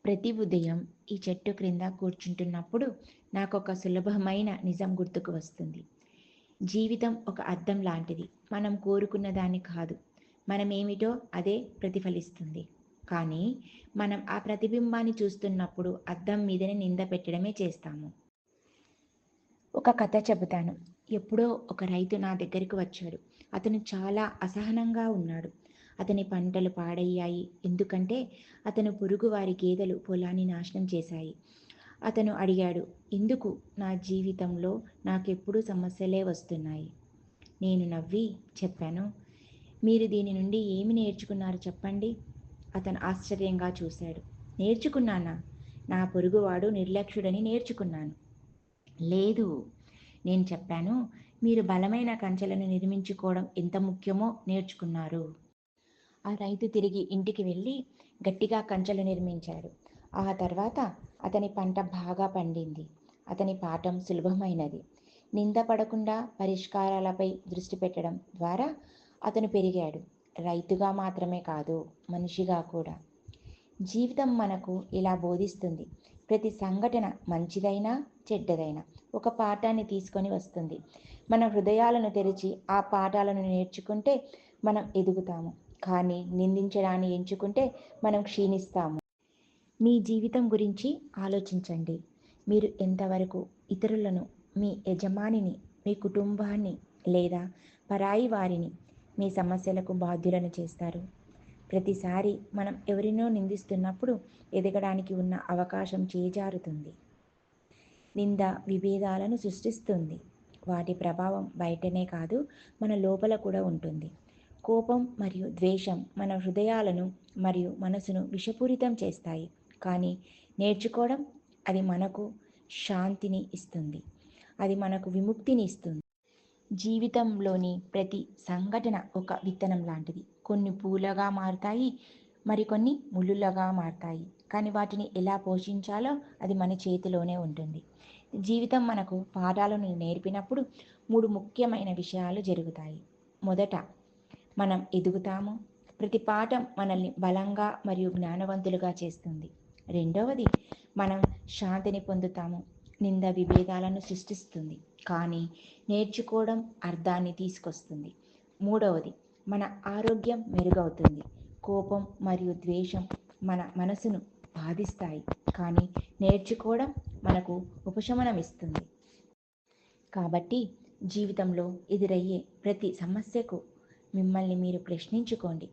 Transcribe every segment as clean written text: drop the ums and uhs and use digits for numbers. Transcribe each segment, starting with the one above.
ప్రతి ఉదయం ఈ చెట్టు క్రింద కూర్చుంటున్నప్పుడు నాకొక సులభమైన నిజం గుర్తుకు వస్తుంది. జీవితం ఒక అద్దం లాంటిది. మనం కోరుకున్న దాన్ని కాదు, మనమేమిటో అదే ప్రతిఫలిస్తుంది. కానీ మనం ఆ ప్రతిబింబాన్ని చూస్తున్నప్పుడు అద్దం మీదనే నింద పెట్టడమే చేస్తాము. ఒక కథ చెబుతాను. ఎప్పుడో ఒక రైతు నా దగ్గరికి వచ్చాడు. అతను చాలా అసహనంగా ఉన్నాడు. అతని పంటలు పాడయ్యాయి. ఎందుకంటే అతను పొరుగువారి గేదెలు పొలాన్ని నాశనం చేశాయి. అతను అడిగాడు, ఎందుకు నా జీవితంలో నాకెప్పుడూ సమస్యలే వస్తున్నాయి? నేను నవ్వి చెప్పాను, మీరు దీని నుండి ఏమి నేర్చుకున్నారు చెప్పండి? అతను ఆశ్చర్యంగా చూశాడు. నేర్చుకున్నానా? నా పొరుగువాడు నిర్లక్ష్యుడని నేర్చుకున్నాను. లేదు, నేను చెప్పాను, మీరు బలమైన కంచెలను నిర్మించుకోవడం ఎంత ముఖ్యమో నేర్చుకున్నారు. ఆ రైతు తిరిగి ఇంటికి వెళ్ళి గట్టిగా కంచెలు నిర్మించాడు. ఆ తర్వాత అతని పంట బాగా పండింది. అతని పాఠం సులభమైనది. నిందపడకుండా పరిష్కారాలపై దృష్టి పెట్టడం ద్వారా అతను పెరిగాడు. రైతుగా మాత్రమే కాదు, మనిషిగా కూడా. జీవితం మనకు ఇలా బోధిస్తుంది. ప్రతి సంఘటన మంచిదైనా చెడ్డదైనా ఒక పాఠాన్ని తీసుకొని వస్తుంది. మన హృదయాలను తెరిచి ఆ పాఠాలను నేర్చుకుంటే మనం ఎదుగుతాము. కానీ నిందించడాన్ని ఎంచుకుంటే మనం క్షీణిస్తాము. మీ జీవితం గురించి ఆలోచించండి. మీరు ఎంతవరకు ఇతరులను, మీ యజమానిని, మీ కుటుంబాన్ని లేదా పరాయి వారిని మీ సమస్యలకు బాధ్యులను చేస్తారు? ప్రతిసారి మనం ఎవరినో నిందిస్తున్నప్పుడు ఎదగడానికి ఉన్న అవకాశం చేజారుతుంది. నింద విభేదాలను సృష్టిస్తుంది. వాటి ప్రభావం బయటనే కాదు, మన లోపల కూడా ఉంటుంది. కోపం మరియు ద్వేషం మన హృదయాలను మరియు మనసును విషపూరితం చేస్తాయి. కానీ నేర్చుకోవడం, అది మనకు శాంతిని ఇస్తుంది. అది మనకు విముక్తిని ఇస్తుంది. జీవితంలోని ప్రతి సంఘటన ఒక విత్తనం లాంటిది. కొన్ని పూలగా మారుతాయి, మరికొన్ని ముళ్ళులుగా మారుతాయి. కానీ వాటిని ఎలా పోషించాలో అది మన చేతిలోనే ఉంటుంది. జీవితం మనకు పాఠాలను నేర్పినప్పుడు 3 ముఖ్యమైన విషయాలు జరుగుతాయి. మొదట, మనం ఎదుగుతాము. ప్రతి పాఠం మనల్ని బలంగా మరియు జ్ఞానవంతులుగా చేస్తుంది. రెండవది, మనం శాంతిని పొందుతాము. నింద విభేదాలను సృష్టిస్తుంది, కానీ నేర్చుకోవడం అర్థాన్ని తీసుకొస్తుంది. మూడవది, మన ఆరోగ్యం మెరుగవుతుంది. కోపం మరియు ద్వేషం మన మనసును బాధిస్తాయి, కానీ నేర్చుకోవడం మనకు ఉపశమనం ఇస్తుంది. కాబట్టి జీవితంలో ఎదురయ్యే ప్రతి సమస్యకు మిమ్మల్ని మీరు ప్రశ్నించుకోండి,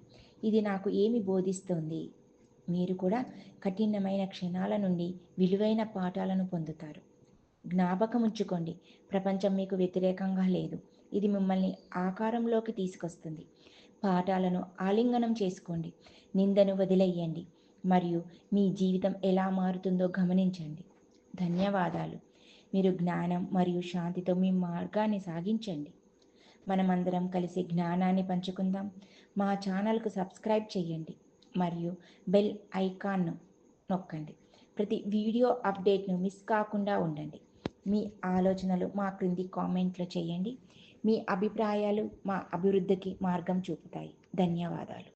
ఇది నాకు ఏమి బోధిస్తుంది? మీరు కూడా కఠినమైన క్షణాల నుండి విలువైన పాఠాలను పొందుతారు. జ్ఞాపకం ఉంచుకోండి, ప్రపంచం మీకు వ్యతిరేకంగా లేదు. ఇది మిమ్మల్ని ఆకారంలోకి తీసుకొస్తుంది. పాఠాలను ఆలింగనం చేసుకోండి, నిందను వదిలేయండి, మరియు మీ జీవితం ఎలా మారుతుందో గమనించండి. ధన్యవాదాలు. మీరు జ్ఞానం మరియు శాంతితో మీ మార్గాన్ని సాగించండి. మనమందరం కలిసి జ్ఞానాన్ని పంచుకుందాం. మా ఛానల్కు సబ్స్క్రైబ్ చేయండి మరియు బెల్ ఐకాన్ను నొక్కండి. ప్రతి వీడియో అప్డేట్ను మిస్ కాకుండా ఉండండి. మీ ఆలోచనలు మా క్రింది కామెంట్లో చేయండి. మీ అభిప్రాయాలు మా అభివృద్ధికి మార్గం చూపుతాయి. ధన్యవాదాలు.